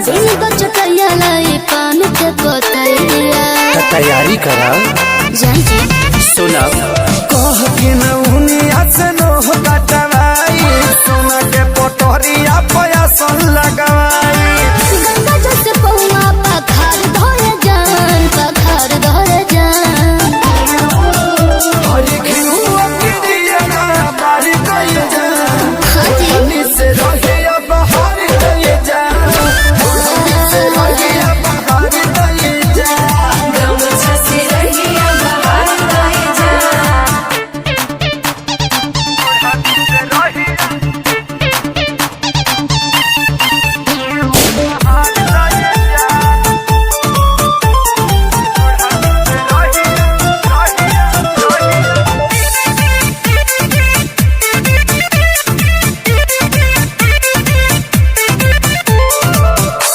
दिन को चटैया लाई पान के पतैया तैयारी करा जान जी सुना कह के नौनिया से नोह कटवाई सोना के पटोरिया पयासन लगवाई गंगा जैसे पौआ पखार धरे जान पखार धरे जान हरी घिउआ के दिया ना बारी कई जान हनी से रहिया बहार कई जान हनी से रहिया बहार कई जान गमछा से रहिया बहार गए जा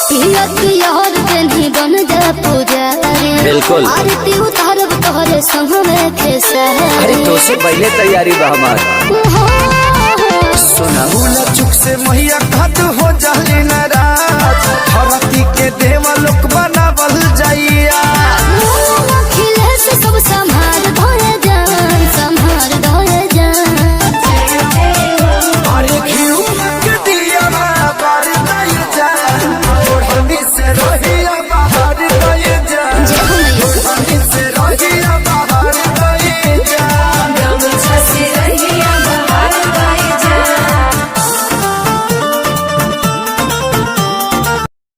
पिया पियर पेन्ही बन जा पुजारी बिल्कुल। आरती उतारब तोहरे संग में खेसारी अरे तो से पहले तैयारी बा हमार सुना भूला चुक से मैया घाट हो जाली नाराज धरती के देवा लोक बन